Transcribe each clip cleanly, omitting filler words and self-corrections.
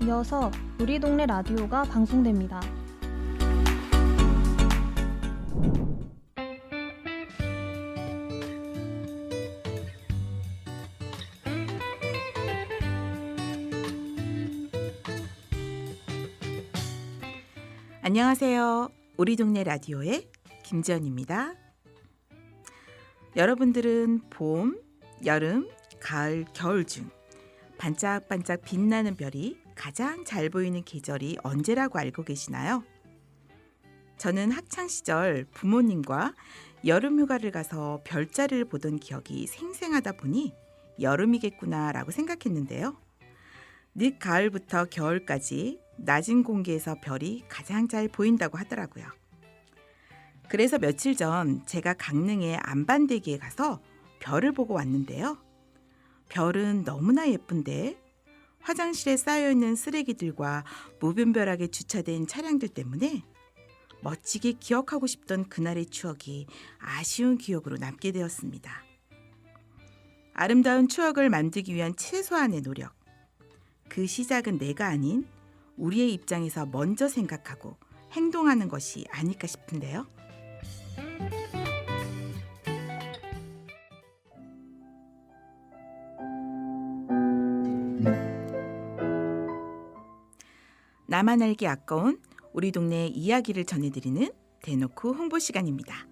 이어서 우리 동네 라디오가 방송됩니다. 안녕하세요. 우리 동네 라디오의 김지연입니다. 여러분들은 봄, 여름, 가을, 겨울 중 반짝반짝 빛나는 별이 가장 잘 보이는 계절이 언제라고 알고 계시나요? 저는 학창시절 부모님과 여름휴가를 가서 별자리를 보던 기억이 생생하다 보니 여름이겠구나라고 생각했는데요. 늦가을부터 겨울까지 낮은 공기에서 별이 가장 잘 보인다고 하더라고요. 그래서 며칠 전 제가 강릉의 안반대기에 가서 별을 보고 왔는데요. 별은 너무나 예쁜데 화장실에 쌓여있는 쓰레기들과 무분별하게 주차된 차량들 때문에 멋지게 기억하고 싶던 그날의 추억이 아쉬운 기억으로 남게 되었습니다. 아름다운 추억을 만들기 위한 최소한의 노력. 그 시작은 내가 아닌 우리의 입장에서 먼저 생각하고 행동하는 것이 아닐까 싶은데요. 나만 알기 아까운 우리 동네 이야기를 전해드리는 대놓고 홍보 시간입니다.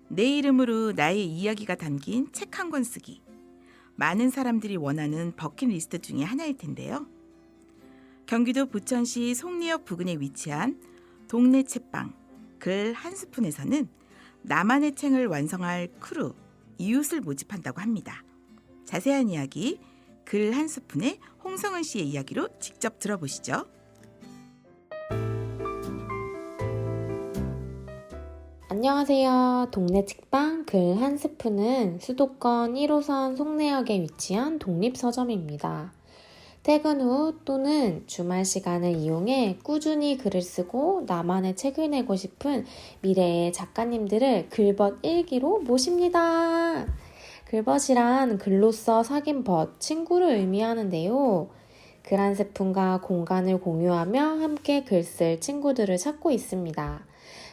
내 이름으로 나의 이야기가 담긴 책 한 권 쓰기. 많은 사람들이 원하는 버킷리스트 중에 하나일 텐데요. 경기도 부천시 송리역 부근에 위치한 동네 책방 글 한 스푼에서는 나만의 책을 완성할 크루, 이웃을 모집한다고 합니다. 자세한 이야기 글 한 스푼의 홍성은 씨의 이야기로 직접 들어보시죠. 안녕하세요. 동네 책방 글 한 스푼은 수도권 1호선 송내역에 위치한 독립서점입니다. 퇴근 후 또는 주말 시간을 이용해 꾸준히 글을 쓰고 나만의 책을 내고 싶은 미래의 작가님들을 글벗 일기로 모십니다. 글벗이란 글로써 사귄 벗, 친구를 의미하는데요. 글 한 스푼과 공간을 공유하며 함께 글 쓸 친구들을 찾고 있습니다.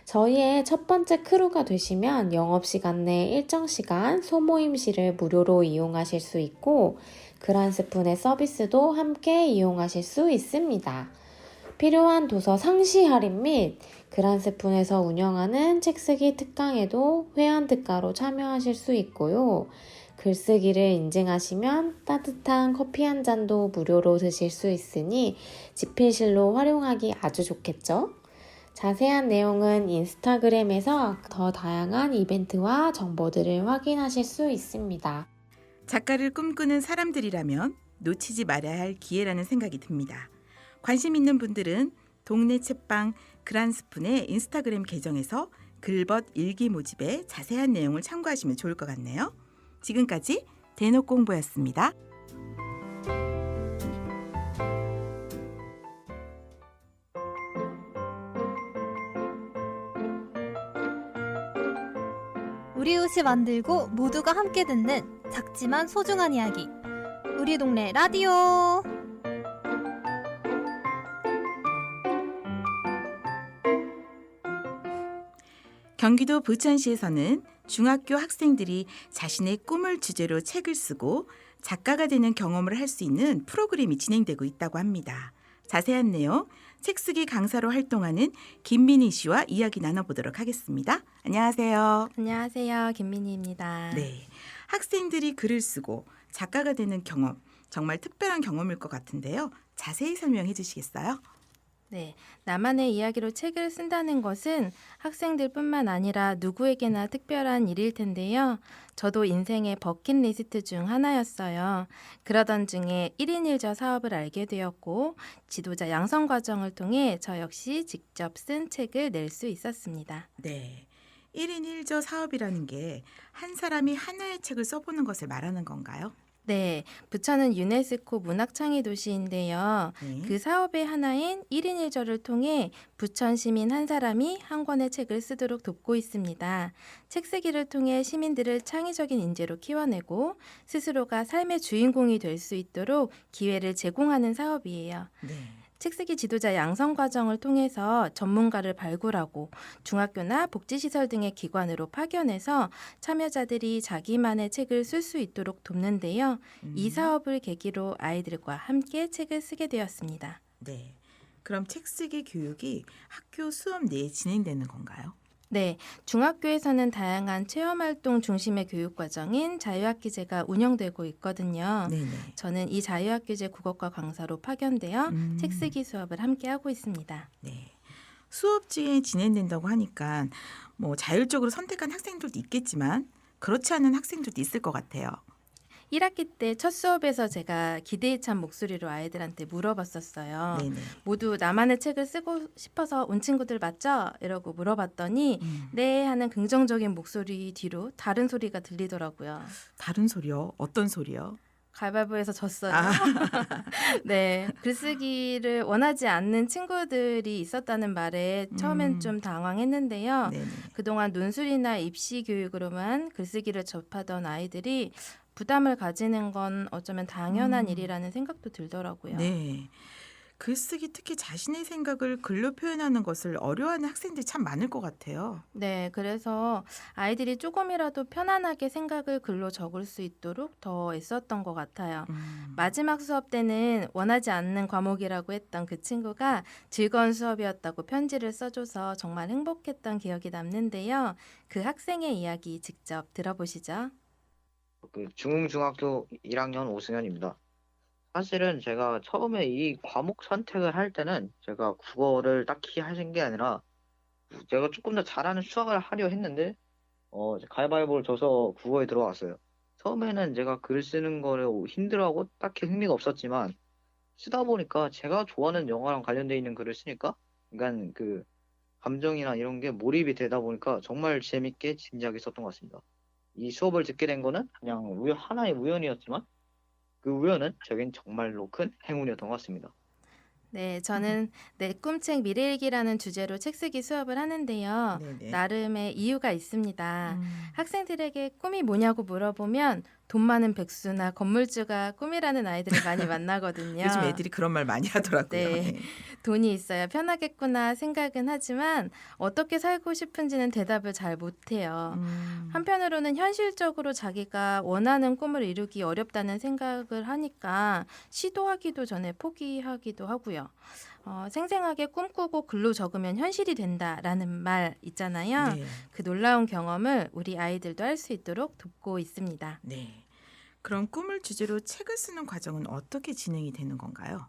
저희의 첫 번째 크루가 되시면 영업시간 내 일정 시간 소모임실을 무료로 이용하실 수 있고 글 한 스푼의 서비스도 함께 이용하실 수 있습니다. 필요한 도서 상시 할인 및 글 한 스푼에서 운영하는 책쓰기 특강에도 회원 특가로 참여하실 수 있고요. 글쓰기를 인증하시면 따뜻한 커피 한 잔도 무료로 드실 수 있으니 집필실로 활용하기 아주 좋겠죠? 자세한 내용은 인스타그램에서 더 다양한 이벤트와 정보들을 확인하실 수 있습니다. 작가를 꿈꾸는 사람들이라면 놓치지 말아야 할 기회라는 생각이 듭니다. 관심 있는 분들은 동네 책방 글 한 스푼의 인스타그램 계정에서 글벗 일기 모집에 자세한 내용을 참고하시면 좋을 것 같네요. 지금까지 대놓고 홍보였습니다. 우리 이웃이 만들고 모두가 함께 듣는 작지만 소중한 이야기. 우리 동네 라디오. 경기도 부천시에서는 중학교 학생들이 자신의 꿈을 주제로 책을 쓰고 작가가 되는 경험을 할 수 있는 프로그램이 진행되고 있다고 합니다. 자세한 내용 책쓰기 강사로 활동하는 김민희 씨와 이야기 나눠보도록 하겠습니다. 안녕하세요. 안녕하세요. 김민희입니다. 네, 학생들이 글을 쓰고 작가가 되는 경험, 정말 특별한 경험일 것 같은데요. 자세히 설명해 주시겠어요? 네, 나만의 이야기로 책을 쓴다는 것은 학생들뿐만 아니라 누구에게나 특별한 일일 텐데요. 저도 인생의 버킷리스트 중 하나였어요. 그러던 중에 1인 1저 사업을 알게 되었고 지도자 양성 과정을 통해 저 역시 직접 쓴 책을 낼 수 있었습니다. 네, 1인 1저 사업이라는 게 한 사람이 하나의 책을 써보는 것을 말하는 건가요? 네, 부천은 유네스코 문학창의 도시인데요. 네. 그 사업의 하나인 1인 1절을 통해 부천 시민 한 사람이 한 권의 책을 쓰도록 돕고 있습니다. 책 쓰기를 통해 시민들을 창의적인 인재로 키워내고 스스로가 삶의 주인공이 될 수 있도록 기회를 제공하는 사업이에요. 네. 책쓰기 지도자 양성 과정을 통해서 전문가를 발굴하고 중학교나 복지시설 등의 기관으로 파견해서 참여자들이 자기만의 책을 쓸 수 있도록 돕는데요. 이 사업을 계기로 아이들과 함께 책을 쓰게 되었습니다. 네. 그럼 책 쓰기 교육이 학교 수업 내에 진행되는 건가요? 네, 중학교에서는 다양한 체험활동 중심의 교육 과정인 자유학기제가 운영되고 있거든요. 네네. 저는 이 자유학기제 국어과 강사로 파견되어 책쓰기 수업을 함께 하고 있습니다. 네. 수업 중에 진행된다고 하니까 뭐 자율적으로 선택한 학생들도 있겠지만 그렇지 않은 학생들도 있을 것 같아요. 1학기 때 첫 수업에서 제가 기대에 찬 목소리로 아이들한테 물어봤었어요. 네네. 모두 나만의 책을 쓰고 싶어서 온 친구들 맞죠? 이러고 물어봤더니 네 하는 긍정적인 목소리 뒤로 다른 소리가 들리더라고요. 다른 소리요? 어떤 소리요? 가위바위보에서 졌어요. 아. 네, 글쓰기를 원하지 않는 친구들이 있었다는 말에 처음엔 좀 당황했는데요. 네네. 그동안 논술이나 입시 교육으로만 글쓰기를 접하던 아이들이 부담을 가지는 건 어쩌면 당연한 일이라는 생각도 들더라고요. 네. 글쓰기 특히 자신의 생각을 글로 표현하는 것을 어려워하는 학생들이 참 많을 것 같아요. 네, 그래서 아이들이 조금이라도 편안하게 생각을 글로 적을 수 있도록 더 애썼던 것 같아요. 마지막 수업 때는 원하지 않는 과목이라고 했던 그 친구가 즐거운 수업이었다고 편지를 써줘서 정말 행복했던 기억이 남는데요. 그 학생의 이야기 직접 들어보시죠. 중중학교 1학년 오승현입니다. 사실은 제가 처음에 이 과목 선택을 할 때는 제가 국어를 딱히 하신 게 아니라 제가 조금 더 잘하는 수학을 하려 했는데 가위바위보를 져서 국어에 들어왔어요. 처음에는 제가 글 쓰는 거를 힘들어하고 딱히 흥미가 없었지만 쓰다 보니까 제가 좋아하는 영화랑 관련돼 있는 글을 쓰니까 그러니까 그 감정이나 이런 게 몰입이 되다 보니까 정말 재밌게 진지하게 썼던 것 같습니다. 이 수업을 듣게 된 거는 그냥 하나의 우연이었지만 그 우연은 저겐 정말로 큰 행운이었던 것 같습니다. 네, 저는 내 꿈책 미래일기라는 주제로 책쓰기 수업을 하는데요. 네네. 나름의 이유가 있습니다. 학생들에게 꿈이 뭐냐고 물어보면 돈 많은 백수나 건물주가 꿈이라는 아이들을 많이 만나거든요. 요즘 애들이 그런 말 많이 하더라고요. 네. 네. 돈이 있어야 편하겠구나 생각은 하지만 어떻게 살고 싶은지는 대답을 잘 못해요. 한편으로는 현실적으로 자기가 원하는 꿈을 이루기 어렵다는 생각을 하니까 시도하기도 전에 포기하기도 하고요. 생생하게 꿈꾸고 글로 적으면 현실이 된다라는 말 있잖아요. 네. 그 놀라운 경험을 우리 아이들도 할 수 있도록 돕고 있습니다. 네. 그럼 꿈을 주제로 책을 쓰는 과정은 어떻게 진행이 되는 건가요?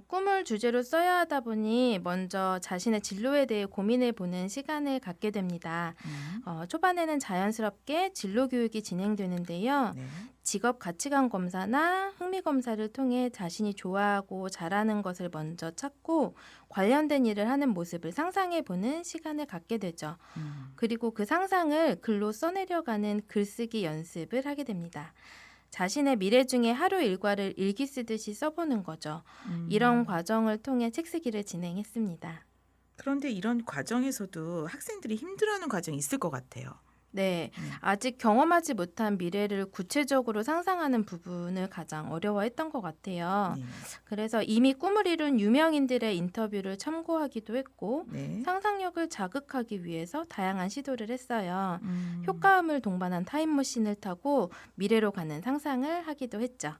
꿈을 주제로 써야 하다 보니 먼저 자신의 진로에 대해 고민해 보는 시간을 갖게 됩니다. 초반에는 자연스럽게 진로 교육이 진행되는데요. 네. 직업 가치관 검사나 흥미 검사를 통해 자신이 좋아하고 잘하는 것을 먼저 찾고 관련된 일을 하는 모습을 상상해 보는 시간을 갖게 되죠. 그리고 그 상상을 글로 써내려가는 글쓰기 연습을 하게 됩니다. 자신의 미래 중에 하루 일과를 일기 쓰듯이 써보는 거죠. 이런 과정을 통해 책쓰기를 진행했습니다. 그런데 이런 과정에서도 학생들이 힘들어하는 과정이 있을 것 같아요. 네, 아직 경험하지 못한 미래를 구체적으로 상상하는 부분을 가장 어려워했던 것 같아요. 네. 그래서 이미 꿈을 이룬 유명인들의 인터뷰를 참고하기도 했고 네. 상상력을 자극하기 위해서 다양한 시도를 했어요. 효과음을 동반한 타임머신을 타고 미래로 가는 상상을 하기도 했죠.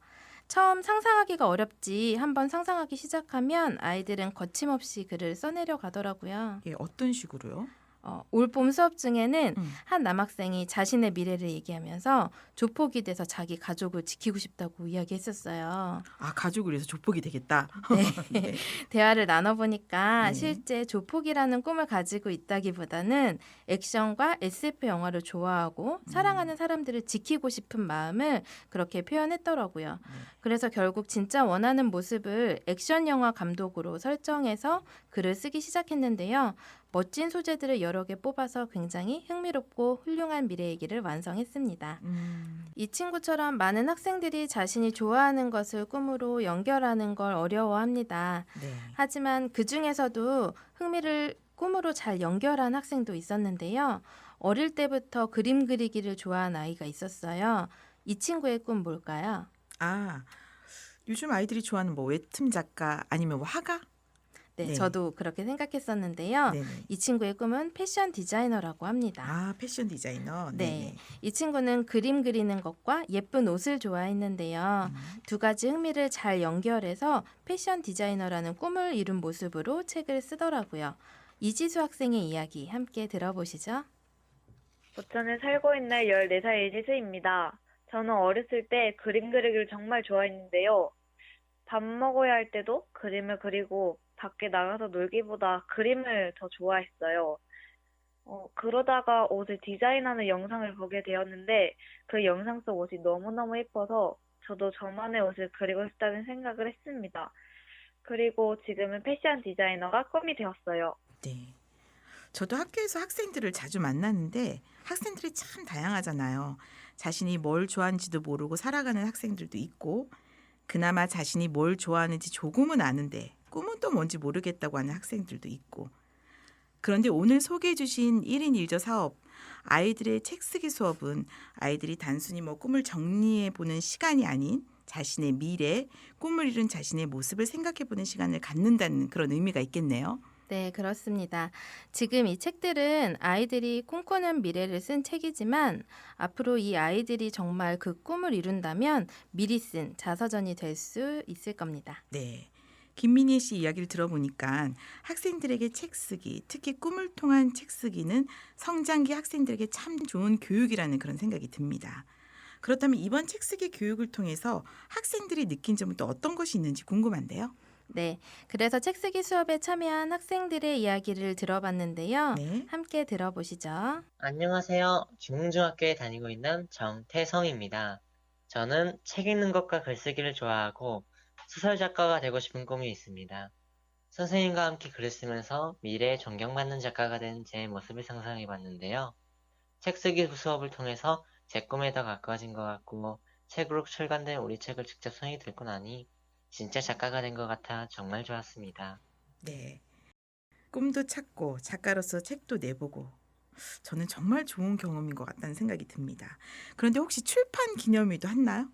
처음 상상하기가 어렵지 한번 상상하기 시작하면 아이들은 거침없이 글을 써내려 가더라고요. 예, 어떤 식으로요? 올봄 수업 중에는 한 남학생이 자신의 미래를 얘기하면서 조폭이 돼서 자기 가족을 지키고 싶다고 이야기했었어요. 아, 가족을 위해서 조폭이 되겠다. 네. 네. 대화를 나눠보니까 네. 실제 조폭이라는 꿈을 가지고 있다기보다는 액션과 SF 영화를 좋아하고 사랑하는 사람들을 지키고 싶은 마음을 그렇게 표현했더라고요. 그래서 결국 진짜 원하는 모습을 액션 영화 감독으로 설정해서 글을 쓰기 시작했는데요. 멋진 소재들을 여러 개 뽑아서 굉장히 흥미롭고 훌륭한 미래 얘기를 완성했습니다. 이 친구처럼 많은 학생들이 자신이 좋아하는 것을 꿈으로 연결하는 걸 어려워합니다. 네. 하지만 그 중에서도 흥미를 꿈으로 잘 연결한 학생도 있었는데요. 어릴 때부터 그림 그리기를 좋아한 아이가 있었어요. 이 친구의 꿈 뭘까요? 아, 요즘 아이들이 좋아하는 뭐 웹툰 작가 아니면 뭐 화가? 네, 네. 저도 그렇게 생각했었는데요. 네네. 이 친구의 꿈은 패션 디자이너라고 합니다. 아, 패션 디자이너. 네. 네네. 이 친구는 그림 그리는 것과 예쁜 옷을 좋아했는데요. 두 가지 흥미를 잘 연결해서 패션 디자이너라는 꿈을 이룬 모습으로 책을 쓰더라고요. 이지수 학생의 이야기 함께 들어보시죠. 부천에 살고 있는 14살 이지수입니다. 저는 어렸을 때 그림 그리기를 정말 좋아했는데요. 밥 먹어야 할 때도 그림을 그리고 밖에 나가서 놀기보다 그림을 더 좋아했어요. 그러다가 옷을 디자인하는 영상을 보게 되었는데 그 영상 속 옷이 너무너무 예뻐서 저도 저만의 옷을 그리고 싶다는 생각을 했습니다. 그리고 지금은 패션 디자이너가 꿈이 되었어요. 네. 저도 학교에서 학생들을 자주 만나는데 학생들이 참 다양하잖아요. 자신이 뭘 좋아하는지도 모르고 살아가는 학생들도 있고 그나마 자신이 뭘 좋아하는지 조금은 아는데 꿈은 또 뭔지 모르겠다고 하는 학생들도 있고 그런데 오늘 소개해 주신 1인 1조 사업 아이들의 책 쓰기 수업은 아이들이 단순히 뭐 꿈을 정리해 보는 시간이 아닌 자신의 미래, 꿈을 이룬 자신의 모습을 생각해 보는 시간을 갖는다는 그런 의미가 있겠네요. 네, 그렇습니다. 지금 이 책들은 아이들이 꿈꾸는 미래를 쓴 책이지만 앞으로 이 아이들이 정말 그 꿈을 이룬다면 미리 쓴 자서전이 될 수 있을 겁니다. 네. 김민희 씨 이야기를 들어보니까 학생들에게 책 쓰기, 특히 꿈을 통한 책 쓰기는 성장기 학생들에게 참 좋은 교육이라는 그런 생각이 듭니다. 그렇다면 이번 책 쓰기 교육을 통해서 학생들이 느낀 점은 또 어떤 것이 있는지 궁금한데요. 네, 그래서 책 쓰기 수업에 참여한 학생들의 이야기를 들어봤는데요. 네. 함께 들어보시죠. 안녕하세요. 중흥중학교에 다니고 있는 정태성입니다. 저는 책 읽는 것과 글쓰기를 좋아하고 소설 작가가 되고 싶은 꿈이 있습니다. 선생님과 함께 글을 쓰면서 미래에 존경받는 작가가 된 제 모습을 상상해 봤는데요. 책 쓰기 수업을 통해서 제 꿈에 더 가까워진 것 같고 책으로 출간된 우리 책을 직접 손에 들고 나니 진짜 작가가 된 것 같아 정말 좋았습니다. 네. 꿈도 찾고 작가로서 책도 내보고 저는 정말 좋은 경험인 것 같다는 생각이 듭니다. 그런데 혹시 출판 기념일도 했나요?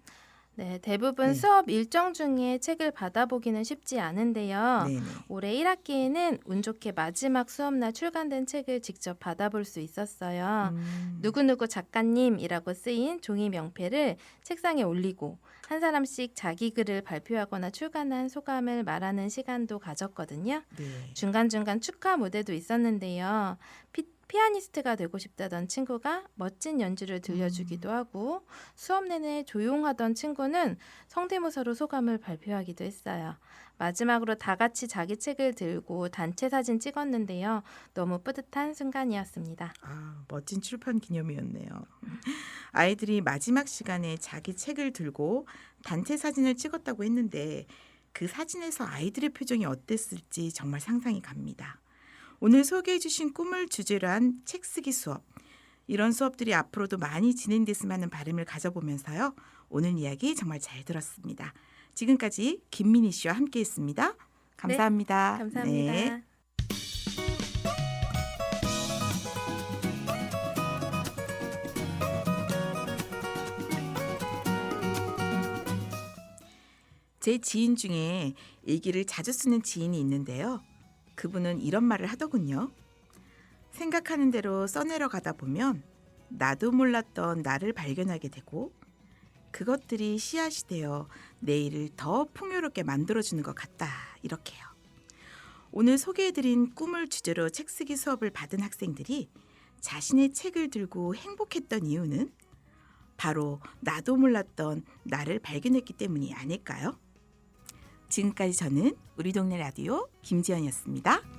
네, 대부분 네. 수업 일정 중에 책을 받아보기는 쉽지 않은데요. 네네. 올해 1학기에는 운 좋게 마지막 수업날 출간된 책을 직접 받아볼 수 있었어요. 누구누구 작가님이라고 쓰인 종이 명패를 책상에 올리고 한 사람씩 자기 글을 발표하거나 출간한 소감을 말하는 시간도 가졌거든요. 네. 중간중간 축하 무대도 있었는데요. 피아니스트가 되고 싶다던 친구가 멋진 연주를 들려주기도 하고 수업 내내 조용하던 친구는 성대모사로 소감을 발표하기도 했어요. 마지막으로 다 같이 자기 책을 들고 단체 사진 찍었는데요. 너무 뿌듯한 순간이었습니다. 아, 멋진 출판 기념이었네요. 아이들이 마지막 시간에 자기 책을 들고 단체 사진을 찍었다고 했는데 그 사진에서 아이들의 표정이 어땠을지 정말 상상이 갑니다. 오늘 소개해 주신 꿈을 주제로 한 책 쓰기 수업. 이런 수업들이 앞으로도 많이 진행됐으면 하는 바람을 가져보면서요. 오늘 이야기 정말 잘 들었습니다. 지금까지 김민희 씨와 함께했습니다. 감사합니다. 감사합니다. 네. 제 지인 중에 일기를 자주 쓰는 지인이 있는데요. 그분은 이런 말을 하더군요. 생각하는 대로 써내려 가다 보면 나도 몰랐던 나를 발견하게 되고 그것들이 씨앗이 되어 내일을 더 풍요롭게 만들어주는 것 같다. 이렇게요. 오늘 소개해드린 꿈을 주제로 책 쓰기 수업을 받은 학생들이 자신의 책을 들고 행복했던 이유는 바로 나도 몰랐던 나를 발견했기 때문이 아닐까요? 지금까지 저는 우리 동네 라디오 김지연이었습니다.